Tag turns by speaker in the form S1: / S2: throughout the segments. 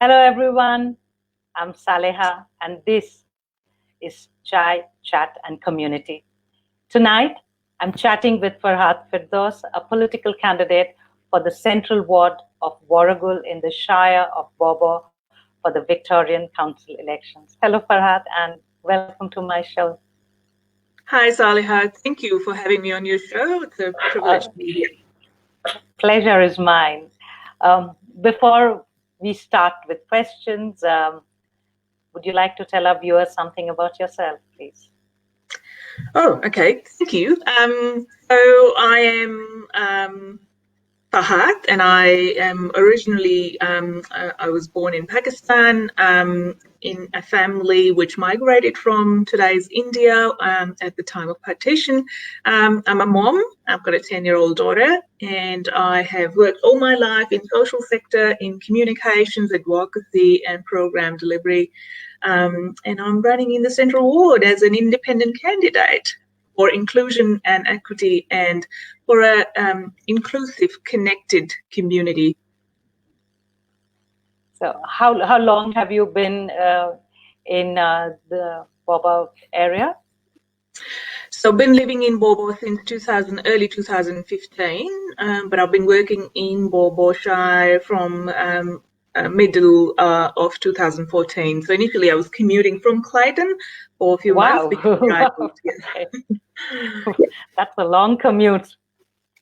S1: Hello everyone, I'm Saleha and this is Chai, Chat and Community. Tonight, I'm chatting with Farhat Firdous, a political candidate for the Central Ward of Warragul in the Shire of Baw Baw for the Victorian Council elections. Hello Farhat and welcome to my show.
S2: Hi Saleha, thank you for having me on your show. It's a privilege to be here.
S1: Pleasure is mine. Before we start with questions, would you like to tell our viewers something about yourself, please?
S2: Oh, okay. Thank you. So I am Farhat, and I am originally, I was born in Pakistan in a family which migrated from today's India at the time of partition. I'm a mom. I've got a 10-year-old daughter, and I have worked all my life in social sector, in communications, advocacy, and program delivery. And I'm running in the Central Ward as an independent candidate for inclusion and equity and for a inclusive, connected community.
S1: So how long have you been in the Baw Baw area?
S2: So I've been living in Baw Baw since early 2015, but I've been working in Baw Baw Shire from middle of 2014. So initially I was commuting from Clayton for a few months.
S1: Okay. That's a long commute.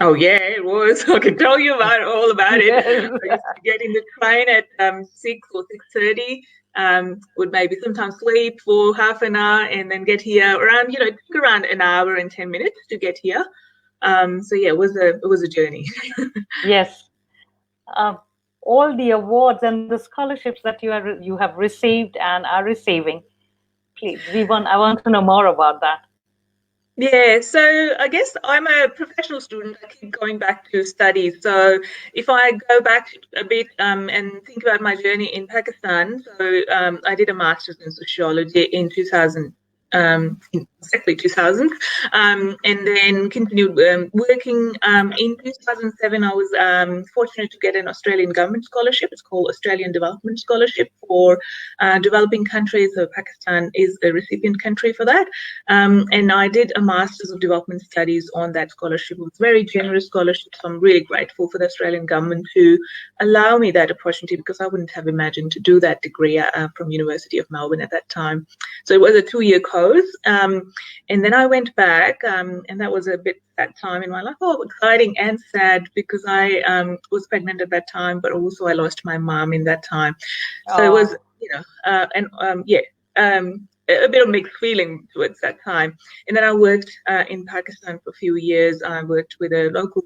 S2: Oh yeah, it was. I can tell you all about it. Yes. I used to get in the train at 6 or 6:30. Would maybe sometimes sleep for half an hour and then get here around, it took around an hour and 10 minutes to get here. So yeah, it was a journey.
S1: Yes. All the awards and the scholarships that you have received and are receiving. Please, I want to know more about that.
S2: Yeah, so I guess I'm a professional student. I keep going back to studies. So if I go back a bit and think about my journey in Pakistan, so I did a master's in sociology in 2000. Exactly 2000, and then continued working. In 2007, I was fortunate to get an Australian government scholarship. It's called Australian Development Scholarship for developing countries. So Pakistan is a recipient country for that, and I did a Master's of Development Studies on that scholarship. It was a very generous scholarship, so I'm really grateful for the Australian government to allow me that opportunity because I wouldn't have imagined to do that degree from University of Melbourne at that time. So it was a 2-year course. And then I went back, and that was a bit that time in my life, exciting and sad because I was pregnant at that time, but also I lost my mom in that time. So it was, a bit of mixed feeling towards that time. And then I worked in Pakistan for a few years. I worked with a local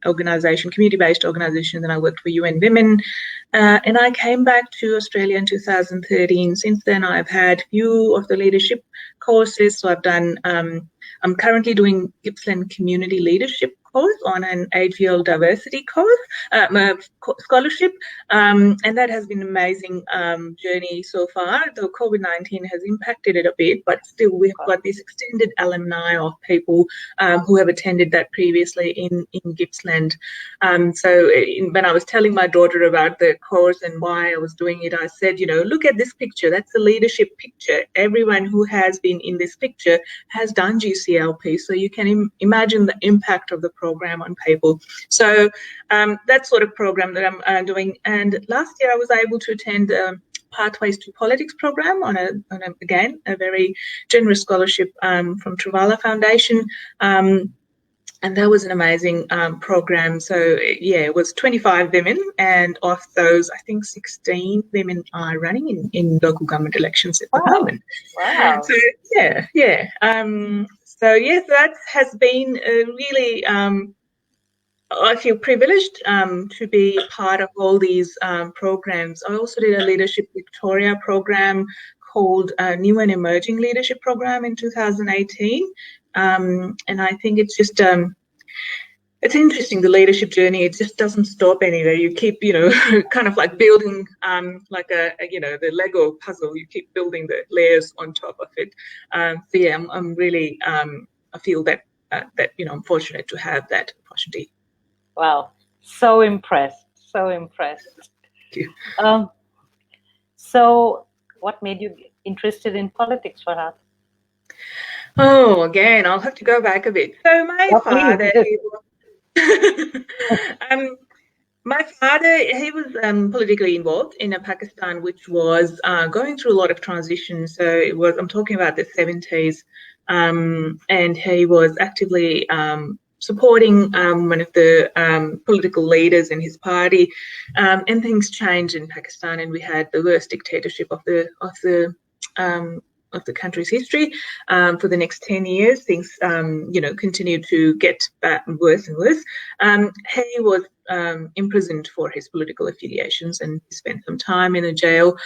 S2: organisation, community-based organisation. Then I worked for UN Women, and I came back to Australia in 2013. Since then, I've had few of the leadership courses. So I've done. I'm currently doing Gippsland Community Leadership course on an AGL diversity course scholarship, and that has been an amazing journey so far. Though COVID-19 has impacted it a bit, but still we've got this extended alumni of people who have attended that previously in Gippsland. So when I was telling my daughter about the course and why I was doing it, I said, look at this picture. That's a leadership picture. Everyone who has been in this picture has done GCLP, so you can imagine the impact of the program on people. So that sort of program that I'm doing. And last year I was able to attend Pathways to Politics program on a very generous scholarship from Travala Foundation. And that was an amazing program. So, yeah, it was 25 women, and of those, I think 16 women are running in local government elections at the moment.
S1: Wow.
S2: So, yeah. So, yes, that has been really, I feel privileged to be part of all these programs. I also did a Leadership Victoria program called New and Emerging Leadership Program in 2018. And I think it's just, it's interesting, the leadership journey. It just doesn't stop anywhere. You keep, kind of like building like the Lego puzzle. You keep building the layers on top of it. So yeah, I'm really, I feel that, I'm fortunate to have that opportunity.
S1: Wow. So impressed. So impressed.
S2: Thank you.
S1: So, what made you interested in politics, Farhat?
S2: Oh, again, I'll have to go back a bit. So my father, he was, um, he was politically involved in Pakistan, which was going through a lot of transition. So I'm talking about the 70s, and he was actively supporting one of the political leaders in his party, and things changed in Pakistan, and we had the worst dictatorship of the country's history for the next 10 years. Things, continued to get worse and worse. He was imprisoned for his political affiliations, and he spent some time in a jail.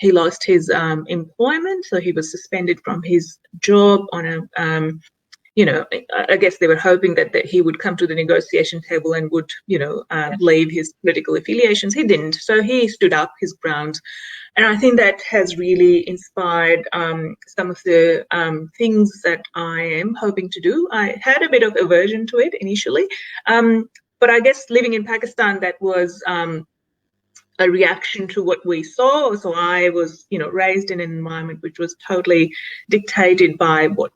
S2: He lost his employment, so he was suspended from his job on a I guess they were hoping that he would come to the negotiation table and would, leave his political affiliations. He didn't. So he stood up his ground. And I think that has really inspired some of the things that I am hoping to do. I had a bit of aversion to it initially. But I guess living in Pakistan, that was a reaction to what we saw. So I was, raised in an environment which was totally dictated by what,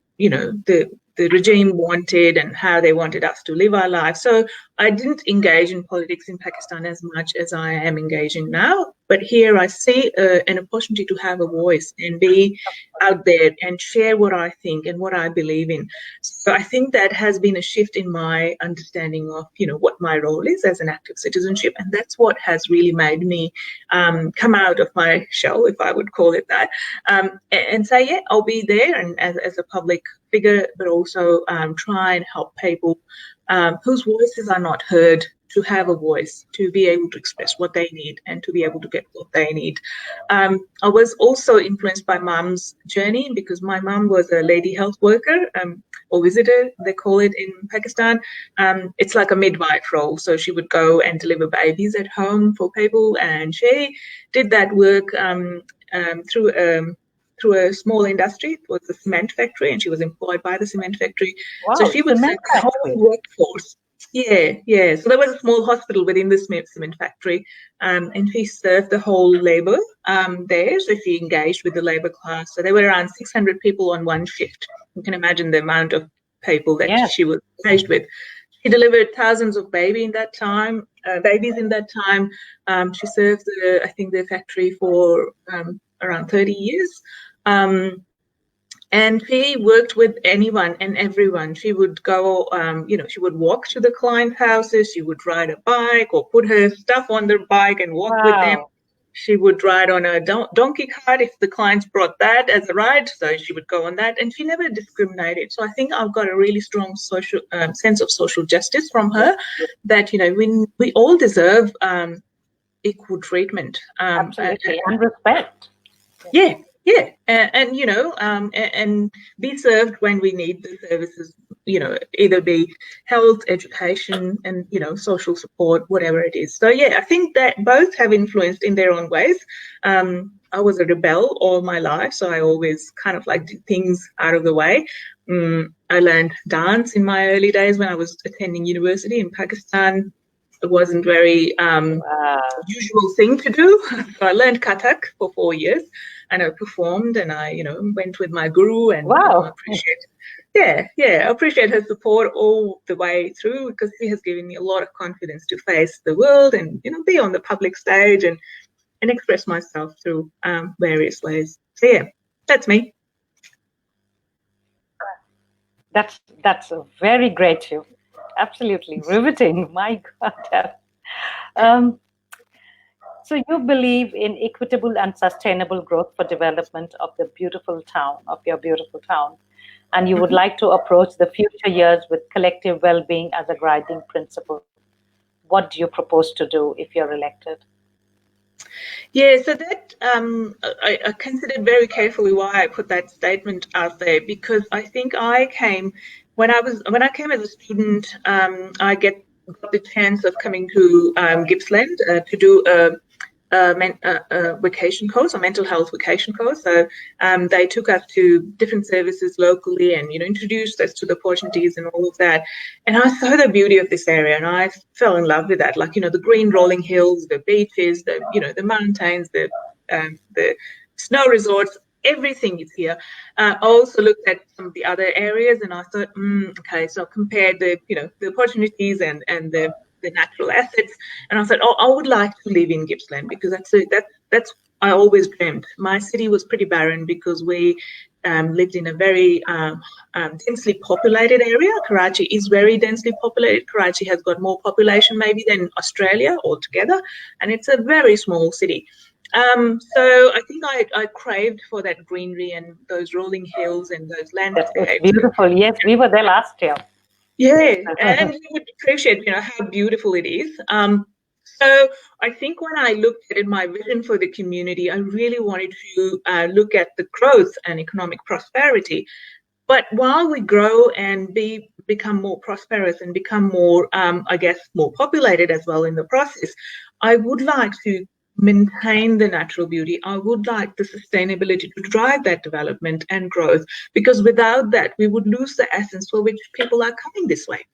S2: the regime wanted and how they wanted us to live our lives. So I didn't engage in politics in Pakistan as much as I am engaging now. But here I see an opportunity to have a voice and be out there and share what I think and what I believe in. So I think that has been a shift in my understanding of, what my role is as an active citizenship. And that's what has really made me come out of my shell, if I would call it that, and say, yeah, I'll be there and as a public figure, but also try and help people whose voices are not heard to have a voice, to be able to express what they need and to be able to get what they need. I was also influenced by Mum's journey because my mum was a lady health worker or visitor, they call it in Pakistan. It's like a midwife role. So she would go and deliver babies at home for people, and she did that work through a small industry. It was a cement factory, and she was employed by the cement factory.
S1: Wow,
S2: so she would serve the whole workforce. Yeah. So there was a small hospital within the cement factory, and she served the whole labour there. So she engaged with the labour class. So there were around 600 people on one shift. You can imagine the amount of people that she was engaged with. She delivered thousands of babies in that time. She served, the factory for around 30 years. And she worked with anyone and everyone. She would go, she would walk to the client houses. She would ride a bike or put her stuff on the bike and walk with them. She would ride on a donkey cart if the clients brought that as a ride. So she would go on that, and she never discriminated. So I think I've got a really strong social sense of social justice from her. That we all deserve equal treatment.
S1: Absolutely, and respect.
S2: Yeah. And be served when we need the services, either be health, education, and, social support, whatever it is. So, yeah, I think that both have influenced in their own ways. I was a rebel all my life, so I always kind of did things out of the way. I learned dance in my early days when I was attending university in Pakistan. It wasn't very usual thing to do. So I learned Kathak for 4 years. And I performed, and I, went with my guru, and I appreciate her support all the way through, because she has given me a lot of confidence to face the world and be on the public stage and express myself through various ways. So yeah, that's me.
S1: That's very great too. Absolutely riveting. My God. So you believe in equitable and sustainable growth for development of your beautiful town, and you would like to approach the future years with collective well-being as a guiding principle. What do you propose to do if you're elected?
S2: Yeah, so that I considered very carefully why I put that statement out there, because I think when I came as a student, I got the chance of coming to Gippsland to do a vacation course, a mental health vacation course. So they took us to different services locally and introduced us to the opportunities and all of that. And I saw the beauty of this area, and I fell in love with that. The green rolling hills, the beaches, the mountains, the the snow resorts, everything is here. I also looked at some of the other areas, and I thought, okay, so compared the the opportunities and the natural assets, and I thought, oh, I would like to live in Gippsland because that's I always dreamed. My city was pretty barren because we lived in a very densely populated area. Karachi is very densely populated. Karachi has got more population maybe than Australia altogether, and it's a very small city. So I think I craved for that greenery and those rolling hills and those landscapes.
S1: It's beautiful. Yes, we were there last year.
S2: Yeah, and you would appreciate, how beautiful it is. So I think when I looked at my vision for the community, I really wanted to look at the growth and economic prosperity. But while we grow and become more prosperous and become more, more populated as well in the process, I would like to maintain the natural beauty. I would like the sustainability to drive that development and growth, because without that, we would lose the essence for which people are coming this way.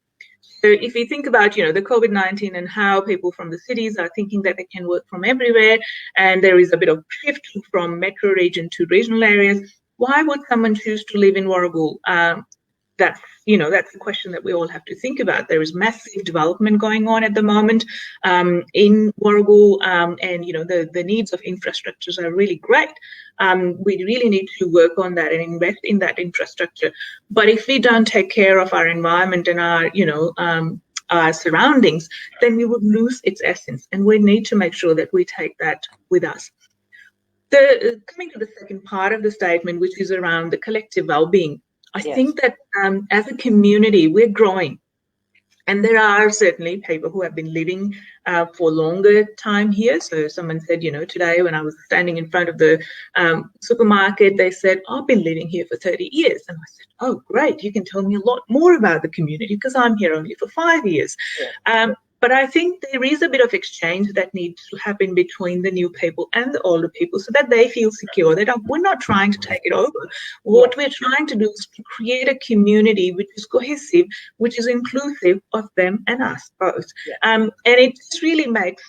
S2: So if you think about, the COVID-19 and how people from the cities are thinking that they can work from everywhere, and there is a bit of shift from metro region to regional areas, why would someone choose to live in Warragul? That's a question that we all have to think about. There is massive development going on at the moment in Warragul, and the needs of infrastructures are really great. We really need to work on that and invest in that infrastructure. But if we don't take care of our environment and our surroundings, then we would lose its essence. And we need to make sure that we take that with us. Coming to the second part of the statement, which is around the collective well-being, I think that as a community, we're growing. And there are certainly people who have been living for longer time here. So someone said, today when I was standing in front of the supermarket, they said, I've been living here for 30 years. And I said, oh, great. You can tell me a lot more about the community because I'm here only for 5 years. Yeah. But I think there is a bit of exchange that needs to happen between the new people and the older people so that they feel secure. We're not trying to take it over. What we're trying to do is to create a community which is cohesive, which is inclusive of them and us both. Yeah. And it just really makes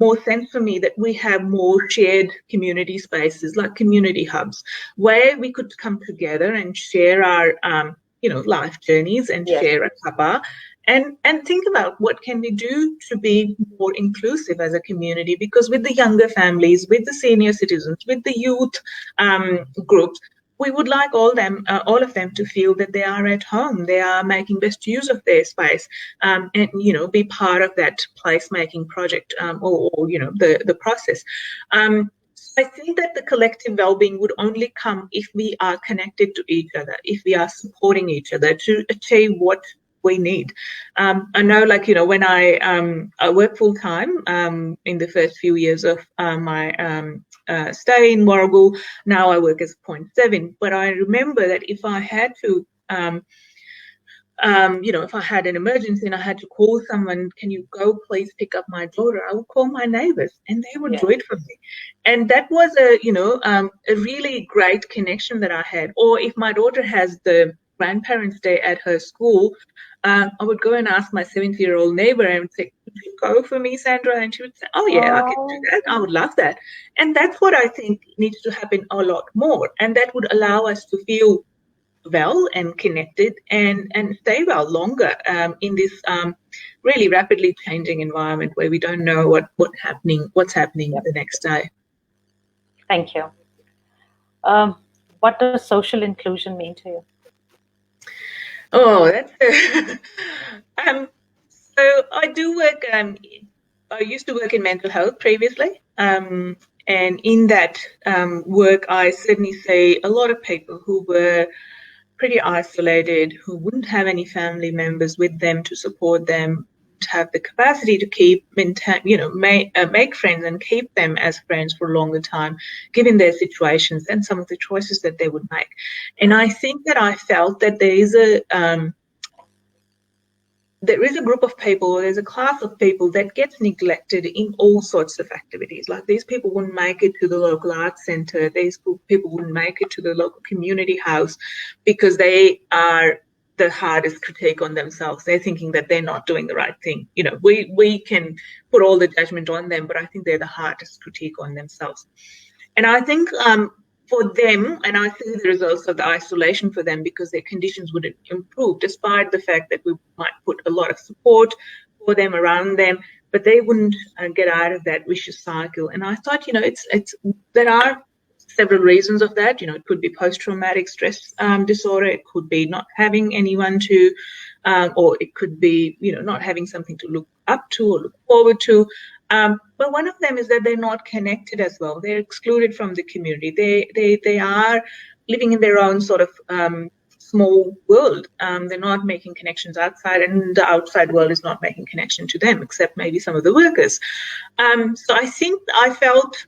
S2: more sense for me that we have more shared community spaces like community hubs where we could come together and share our life journeys and share a cuppa. And think about what can we do to be more inclusive as a community, because with the younger families, with the senior citizens, with the youth groups, we would like all of them to feel that they are at home, they are making best use of their space, and be part of that placemaking project or the process. I think that the collective well-being would only come if we are connected to each other, if we are supporting each other to achieve what we need. I know, when I work full time in the first few years of my stay in Warragul, now I work as 0.7. But I remember that if I had to, if I had an emergency and I had to call someone, can you go please pick up my daughter? I would call my neighbors and they would do it for me. And that was a really great connection that I had. Or if my daughter has the grandparents' day at her school, I would go and ask my 70-year-old neighbor and would say, could you go for me, Sandra? And she would say, oh, yeah, I can do that. I would love that. And that's what I think needs to happen a lot more. And that would allow us to feel well and connected and stay well longer in this really rapidly changing environment where we don't know what's happening the next day.
S1: Thank you. What does social inclusion mean to you?
S2: Oh, that's so I do work. I used to work in mental health previously, and in that work, I certainly see a lot of people who were pretty isolated, who wouldn't have any family members with them to support them, to have the capacity to make friends and keep them as friends for a longer time, given their situations and some of the choices that they would make. And I think that I felt that there is a group of people, there's a class of people that gets neglected in all sorts of activities. Like these people wouldn't make it to the local arts centre, these people wouldn't make it to the local community house because they the hardest critique on themselves. They're thinking that they're not doing the right thing. You know, we can put all the judgment on them, but I think they're the hardest critique on themselves. And I think for them, and I see the results of the isolation for them, because their conditions wouldn't improve, despite the fact that we might put a lot of support for them, around them, but they wouldn't get out of that vicious cycle. And I thought, you know, there are several reasons of that. You know, it could be post-traumatic stress disorder, it could be not having anyone to, or it could be, you know, not having something to look up to or look forward to. But one of them is that they're not connected as well. They're excluded from the community. They are living in their own sort of small world. They're not making connections outside, and the outside world is not making connection to them, except maybe some of the workers. So I think I felt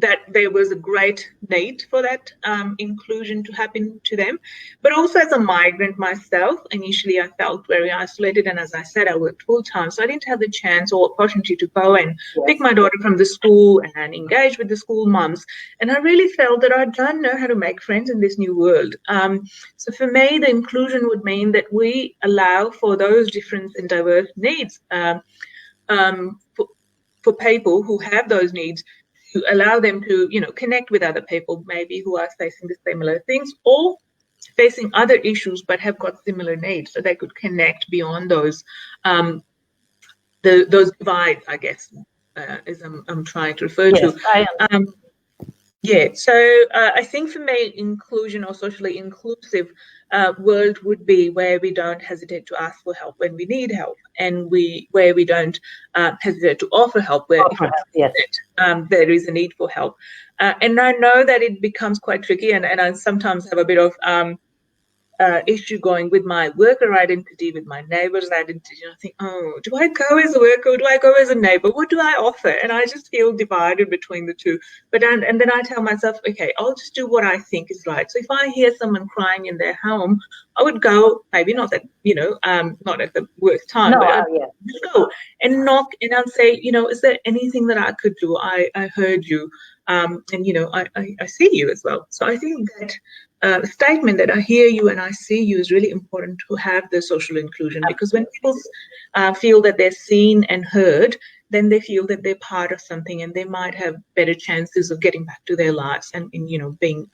S2: that there was a great need for that inclusion to happen to them. But also as a migrant myself, initially I felt very isolated. And as I said, I worked full time. So I didn't have the chance or opportunity to go and pick my daughter from the school and engage with the school moms. And I really felt that I don't know how to make friends in this new world. So for me, the inclusion would mean that we allow for those different and diverse needs for people who have those needs, to allow them to, you know, connect with other people maybe who are facing the similar things or facing other issues but have got similar needs, so they could connect beyond those those divides, I guess, as I'm trying to refer to. So I think for me, inclusion or socially inclusive world would be where we don't hesitate to ask for help when we need help, and where we don't hesitate to offer help where there is a need for help. And I know that it becomes quite tricky, and I sometimes have a bit of issue going with my worker identity, with my neighbor's identity. And I think, oh, do I go as a worker or do I go as a neighbor? What do I offer? And I just feel divided between the two. But and then I tell myself, okay, I'll just do what I think is right. So if I hear someone crying in their home, I would go, maybe not at, you know, not at the worst time, but I'd just go and knock, and I'll say, you know, is there anything that I could do? I heard you. And, you know, I see you as well. So I think that statement that I hear you and I see you is really important to have the social inclusion, because when people feel that they're seen and heard, then they feel that they're part of something, and they might have better chances of getting back to their lives and you know, being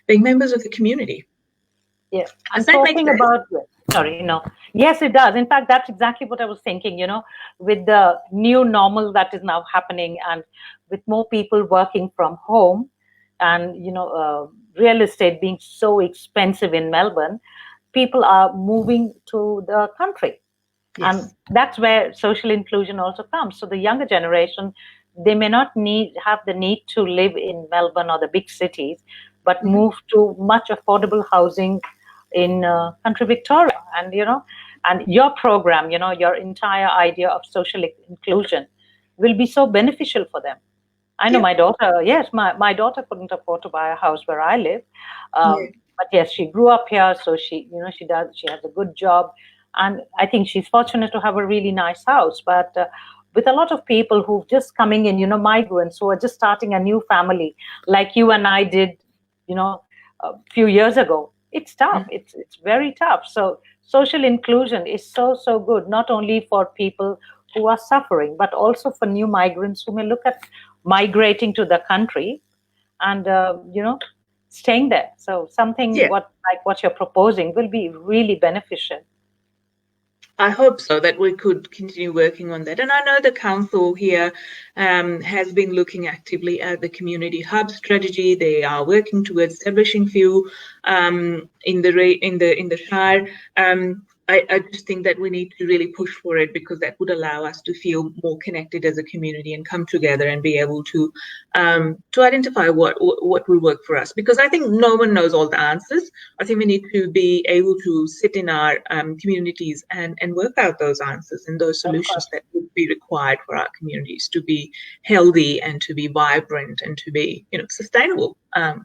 S2: members of the community.
S1: Yes, I'm talking about. Sorry, no. Yes, it does. In fact, that's exactly what I was thinking. You know, with the new normal that is now happening, and with more people working from home, and you know, real estate being so expensive in Melbourne, people are moving to the country. Yes. And that's where social inclusion also comes. So the younger generation, they may not have the need to live in Melbourne or the big cities, but move to much affordable housing in country Victoria. And you know, and your program, you know, your entire idea of social inclusion will be so beneficial for them. I know my daughter, yes, my daughter couldn't afford to buy a house where I live. But yes, she grew up here. So she has a good job. And I think she's fortunate to have a really nice house. But with a lot of people who've just coming in, you know, migrants who are just starting a new family, like you and I did, you know, a few years ago, it's tough. It's very tough. So social inclusion is so good, not only for people who are suffering, but also for new migrants who may look at migrating to the country and, you know, staying there. So something like what you're proposing will be really beneficial.
S2: I hope so, that we could continue working on that. And I know the council here has been looking actively at the community hub strategy. They are working towards establishing few in the Shire. I just think that we need to really push for it, because that would allow us to feel more connected as a community and come together and be able to identify what will work for us. Because I think no one knows all the answers. I think we need to be able to sit in our communities and work out those answers and those solutions that would be required for our communities to be healthy and to be vibrant and to be, you know, sustainable.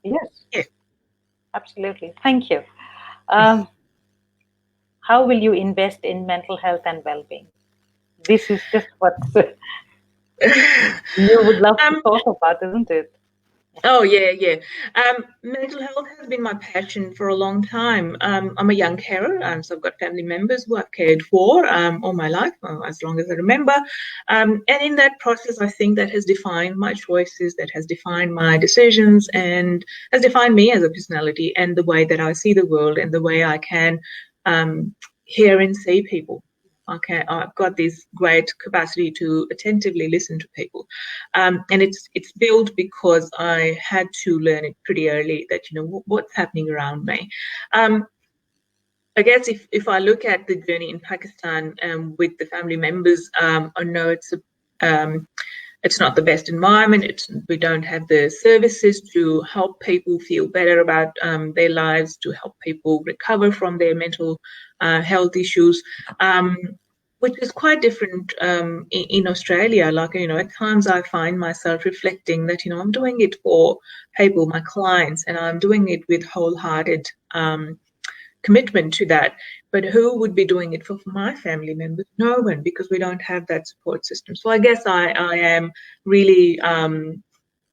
S1: Yes, absolutely. Thank you. How will you invest in mental health and well-being? This is just what you would love to talk about, isn't it?
S2: Oh, yeah. Mental health has been my passion for a long time. I'm a young carer, so I've got family members who I've cared for all my life, as long as I remember. And in that process, I think that has defined my choices, that has defined my decisions, and has defined me as a personality and the way that I see the world and the way I can hear and see people. I've got this great capacity to attentively listen to people, and it's built because I had to learn it pretty early that what's happening around me. I guess if I look at the journey in Pakistan with the family members, I know it's not the best environment. We don't have the services to help people feel better about their lives, to help people recover from their mental health issues, which is quite different in Australia. Like, at times I find myself reflecting that, I'm doing it for people, my clients, and I'm doing it with wholehearted commitment to that. But who would be doing it for my family members? No one, because we don't have that support system. So I guess I am really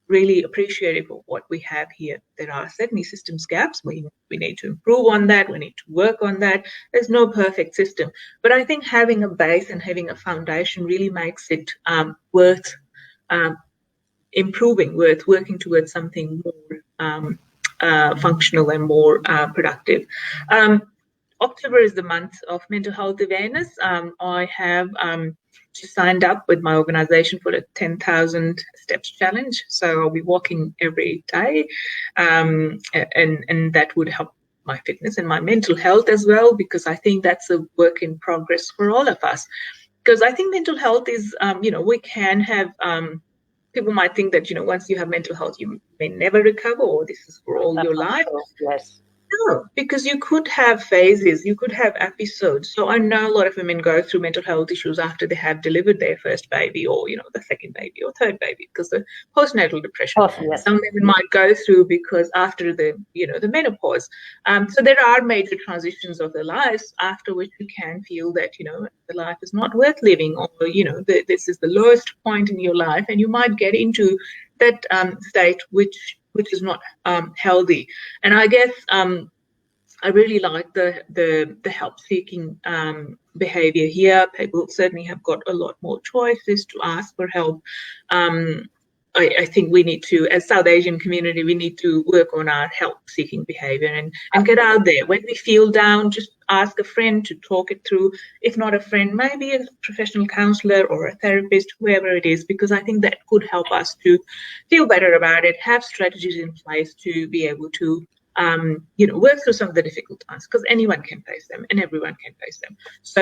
S2: really appreciative of what we have here. There are certainly systems gaps. We need to improve on that. We need to work on that. There's no perfect system, but I think having a base and having a foundation really makes it worth improving, worth working towards something more functional and more productive. October is the month of mental health awareness. I have just signed up with my organization for the 10,000 steps challenge. So I'll be walking every day, and that would help my fitness and my mental health as well, because I think that's a work in progress for all of us. Because I think mental health is, we can have, people might think that, once you have mental health, you may never recover, or this is for all
S1: That's
S2: your
S1: not
S2: life.
S1: true. Yes.
S2: No, because you could have phases, you could have episodes. So I know a lot of women go through mental health issues after they have delivered their first baby, or the second baby or third baby, because the postnatal depression.
S1: Oh, yes.
S2: Some women might go through because after the the menopause. So there are major transitions of their lives after which you can feel that the life is not worth living, or this is the lowest point in your life, and you might get into that state which is not healthy. And I guess I really like the help-seeking behaviour here. People certainly have got a lot more choices to ask for help. I think we need to, as South Asian community, we need to work on our help-seeking behaviour and get out there. When we feel down, just ask a friend to talk it through. If not a friend, maybe a professional counsellor or a therapist, whoever it is, because I think that could help us to feel better about it, have strategies in place to be able to work through some of the difficult times, because anyone can face them and everyone can face them. So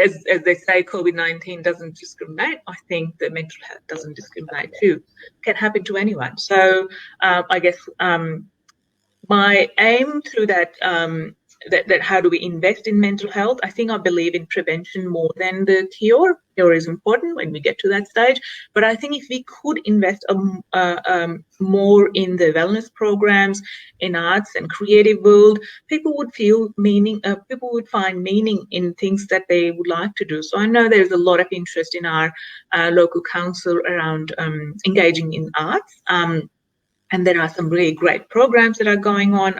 S2: as they say, COVID-19 doesn't discriminate. I think the mental health doesn't discriminate too. It can happen to anyone. So I guess my aim through that, that how do we invest in mental health? I think I believe in prevention more than the cure. Cure is important when we get to that stage, but I think if we could invest more in the wellness programs, in arts and creative world, people would feel meaning. People would find meaning in things that they would like to do. So I know there's a lot of interest in our local council around engaging in arts. And there are some really great programs that are going on.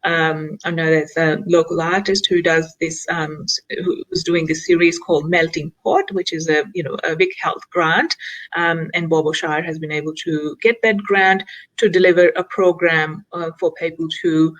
S2: I know there's a local artist who does this, who's doing this series called Melting Pot, which is a Vic Health grant, and Baw Baw Shire has been able to get that grant to deliver a program for people to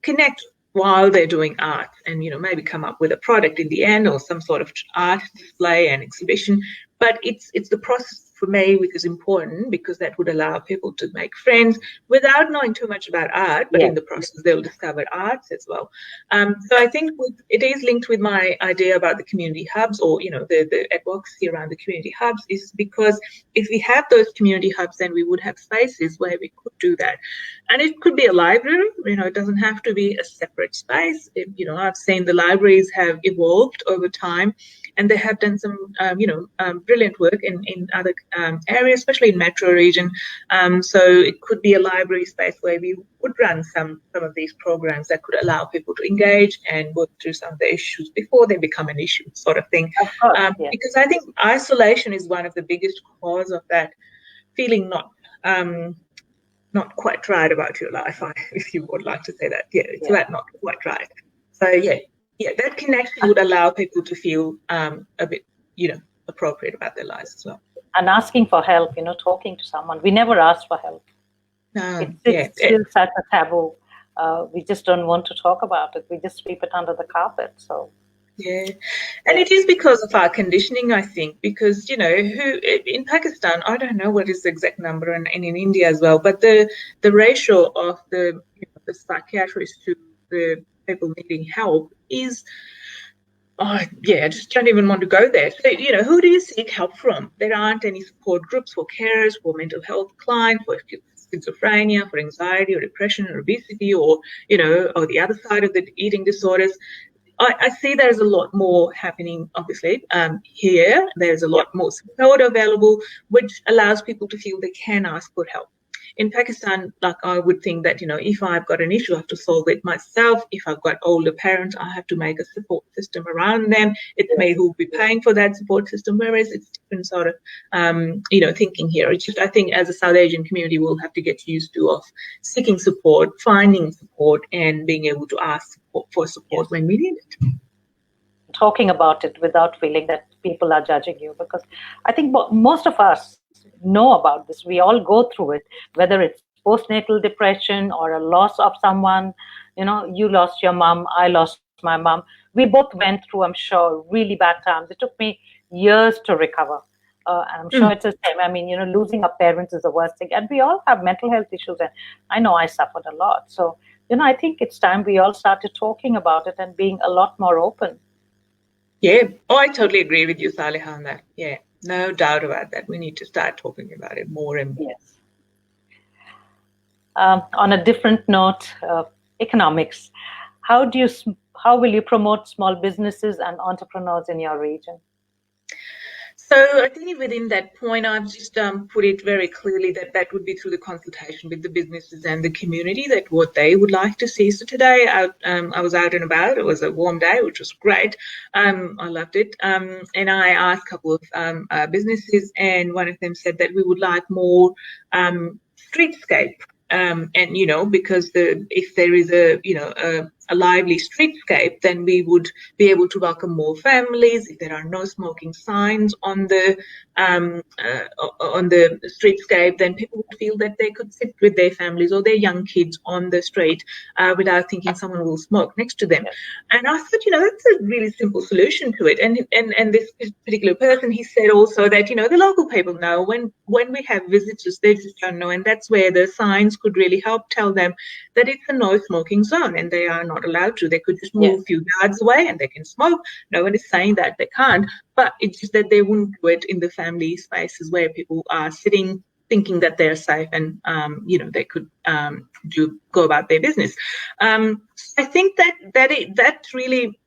S2: connect while they're doing art, and maybe come up with a product in the end, or some sort of art display and exhibition. But it's the process for me which is important, because that would allow people to make friends without knowing too much about art, but in the process they'll discover arts as well. So I think it is linked with my idea about the community hubs, or the advocacy around the community hubs, is because if we have those community hubs, then we would have spaces where we could do that. And it could be a library, it doesn't have to be a separate space. I've seen the libraries have evolved over time, and they have done some brilliant work in other areas, especially in metro region. So it could be a library space where we would run some of these programs that could allow people to engage and work through some of the issues before they become an issue, sort of thing.
S1: Of course,
S2: Because I think isolation is one of the biggest cause of that feeling not not quite right about your life, if you would like to say that. Yeah, it's
S1: Yeah.
S2: about not quite right. So yeah, that connection would allow people to feel a bit, appropriate about their lives as well.
S1: And asking for help, talking to someone. We never ask for help. It's still such a taboo. We just don't want to talk about it. We just sweep it under the carpet. So.
S2: Yeah, and it is because of our conditioning, I think, because, who in Pakistan, I don't know what is the exact number, and in India as well, but the ratio of the psychiatrists to the people needing help is, I just don't even want to go there. So, who do you seek help from? There aren't any support groups for carers, for mental health clients, for schizophrenia, for anxiety or depression or obesity, or the other side of the eating disorders. I see there's a lot more happening, obviously, here. There's a lot more support available, which allows people to feel they can ask for help. In Pakistan, I would think that, if I've got an issue, I have to solve it myself. If I've got older parents, I have to make a support system around them. It's me who will be paying for that support system, whereas it's different sort of, thinking here. It's just, I think, as a South Asian community, we'll have to get used to of seeking support, finding support, and being able to ask for support when we need it.
S1: Talking about it without feeling that people are judging you, because I think most of us know about this. We all go through it, whether it's postnatal depression or a loss of someone. You lost your mom, I lost my mom. We both went through, I'm sure, really bad times. It took me years to recover. And I'm sure it's the same. I mean, losing our parents is the worst thing. And we all have mental health issues. And I know I suffered a lot. So, I think it's time we all started talking about it and being a lot more open.
S2: Yeah. Oh, I totally agree with you, Saleha, on that. Yeah. No doubt about that. We need to start talking about it more and more.
S1: Yes. On a different note, economics. How will you promote small businesses and entrepreneurs in your region?
S2: So I think within that point, I've just put it very clearly that would be through the consultation with the businesses and the community, that what they would like to see. So today I was out and about. It was a warm day, which was great. I loved it. And I asked a couple of businesses, and one of them said that we would like more streetscape. And because if there is a lively streetscape, then we would be able to welcome more families. If there are no smoking signs on the streetscape, then people would feel that they could sit with their families or their young kids on the street without thinking someone will smoke next to them. And I thought, that's a really simple solution to it. And this particular person, he said also that, the local people know when we have visitors, they just don't know. And that's where the signs could really help tell them that it's a no smoking zone and they are not allowed to. They could just move a few yards away and they can smoke. No one is saying that they can't, but it's just that they wouldn't do it in the family spaces where people are sitting thinking that they're safe and, they could go about their business. I think that really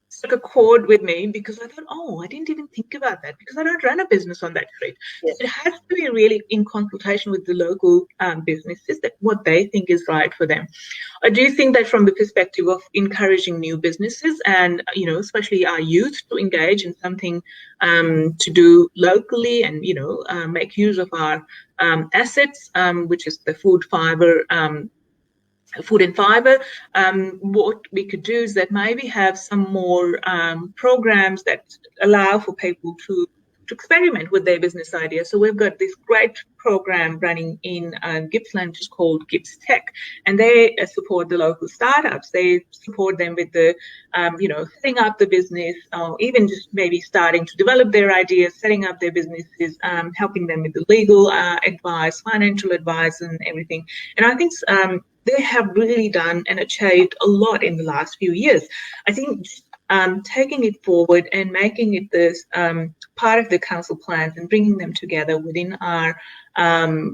S2: struck a chord with me, because I thought, I didn't even think about that, because I don't run a business on that street. Yes. It has to be really in consultation with the local businesses, that what they think is right for them. I do think that from the perspective of encouraging new businesses and, especially our youth to engage in something to do locally and, make use of our assets, which is the food and fiber, what we could do is that maybe have some more programs that allow for people to experiment with their business ideas. So we've got this great program running in Gippsland, which is called Gips Tech, and they support the local startups. They support them with the, setting up the business, or even just maybe starting to develop their ideas, setting up their businesses, helping them with the legal advice, financial advice, and everything. And I think they have really done and achieved a lot in the last few years. I think taking it forward and making it this part of the council plans and bringing them together within our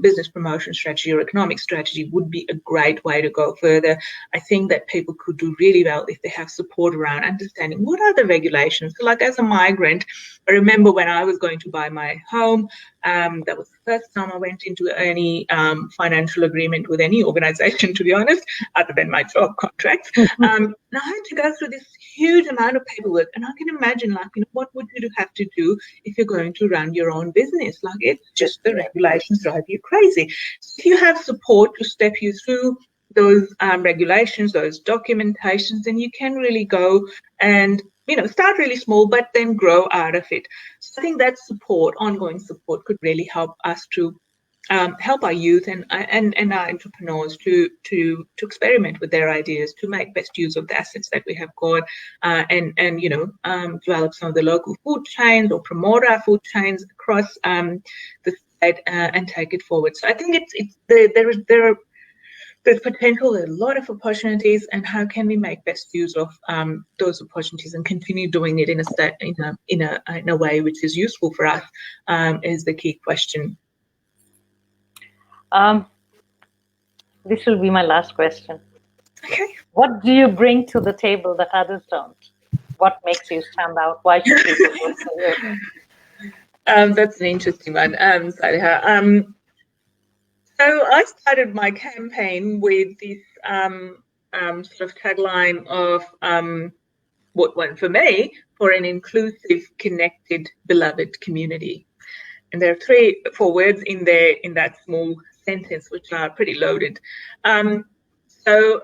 S2: business promotion strategy or economic strategy would be a great way to go further. I think that people could do really well if they have support around understanding what are the regulations. So like as a migrant, I remember when I was going to buy my home, that was the first time I went into any financial agreement with any organization, to be honest, other than my job contract. And I had to go through this huge amount of paperwork, and I can imagine, what would you have to do if you're going to run your own business? It's just the regulations regulations drive you crazy. So if you have support to step you through those regulations, those documentations, then you can really go and, start really small, but then grow out of it. So I think that support, ongoing support, could really help us to help our youth and our entrepreneurs to experiment with their ideas, to make best use of the assets that we have got, and develop some of the local food chains or promote our food chains across the state and take it forward. So I think there's potential, there's a lot of opportunities, and how can we make best use of those opportunities and continue doing it in a way which is useful for us is the key question.
S1: This will be my last question.
S2: Okay.
S1: What do you bring to the table that others don't? What makes you stand out? Why should people vote for you?
S2: That's an interesting one, Saliha. So I started my campaign with this sort of tagline of what won for me, for an inclusive, connected, beloved community. And there are 4 words in there in that small sentence, which are pretty loaded. So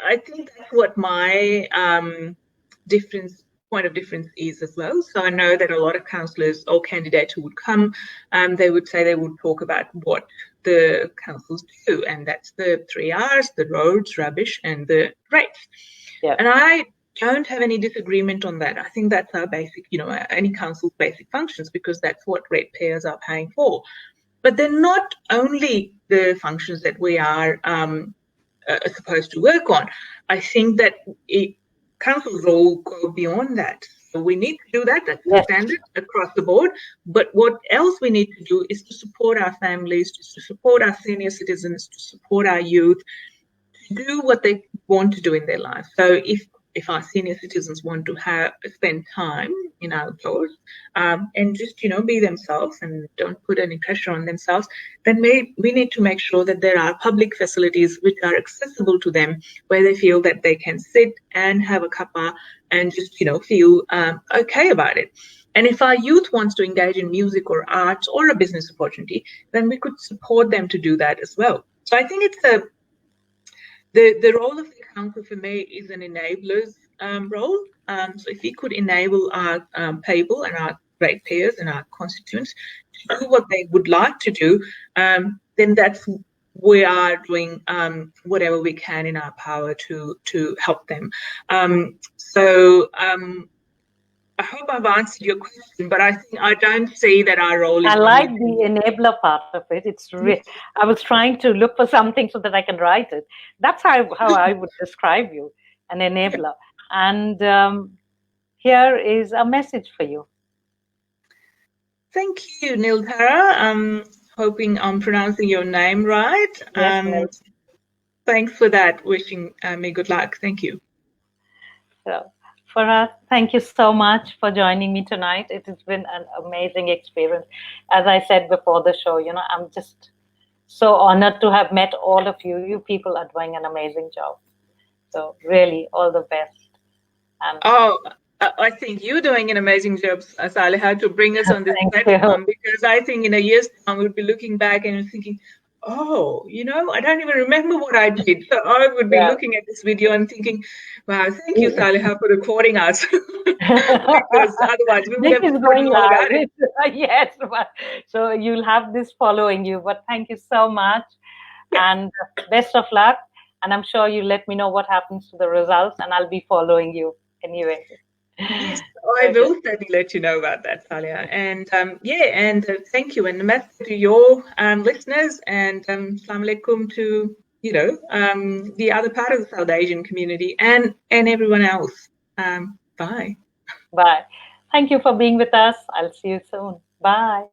S2: I think that's what my point of difference is as well. So I know that a lot of councillors or candidates who would come, they would say they would talk about what the councils do, and that's the 3 R's: the roads, rubbish, and the rates.
S1: Yeah.
S2: And I don't have any disagreement on that. I think that's our basic, any council's basic functions, because that's what ratepayers are paying for. But they're not only the functions that we are supposed to work on. I think that councils all go beyond that. So we need to do that. That's the standard across the board. But what else we need to do is to support our families, to support our senior citizens, to support our youth, to do what they want to do in their lives. So if our senior citizens want to spend time in outdoors and just, be themselves and don't put any pressure on themselves, then we need to make sure that there are public facilities which are accessible to them, where they feel that they can sit and have a cuppa and just, feel okay about it. And if our youth wants to engage in music or arts or a business opportunity, then we could support them to do that as well. So I think it's the role of the council for me is an enabler's role. So if we could enable our people and our ratepayers and our constituents to do what they would like to do, then we are doing whatever we can in our power to help them. I hope I've answered your question, but I don't see that our role is...
S1: I like the enabler part of it. It's I was trying to look for something so that I can write it. That's how I would describe you, an enabler. And here is a message for you.
S2: Thank you, Nilthara. I'm hoping I'm pronouncing your name right.
S1: Yes,
S2: thanks for that. Wishing me good luck. Thank you.
S1: So, Farhat, thank you so much for joining me tonight. It has been an amazing experience. As I said before the show, I'm just so honored to have met all of you. You people are doing an amazing job. So really, all the best. And
S2: I think you're doing an amazing job, Saliha, to bring us on this platform, because I think in a year's time we'll be looking back and thinking, I don't even remember what I did. So I would be looking at this video and thinking, wow, thank you, Saliha, for recording us. Because otherwise we would have forgotten all about it.
S1: Yes, so you'll have this following you. But thank you so much, and best of luck. And I'm sure you let me know what happens to the results, and I'll be following you anyway.
S2: Yes, I will certainly let you know about that, Saliha. And thank you, and namaste to your listeners, and Assalamu alaikum to the other part of the South Asian community and everyone else. Bye.
S1: Bye. Thank you for being with us. I'll see you soon. Bye.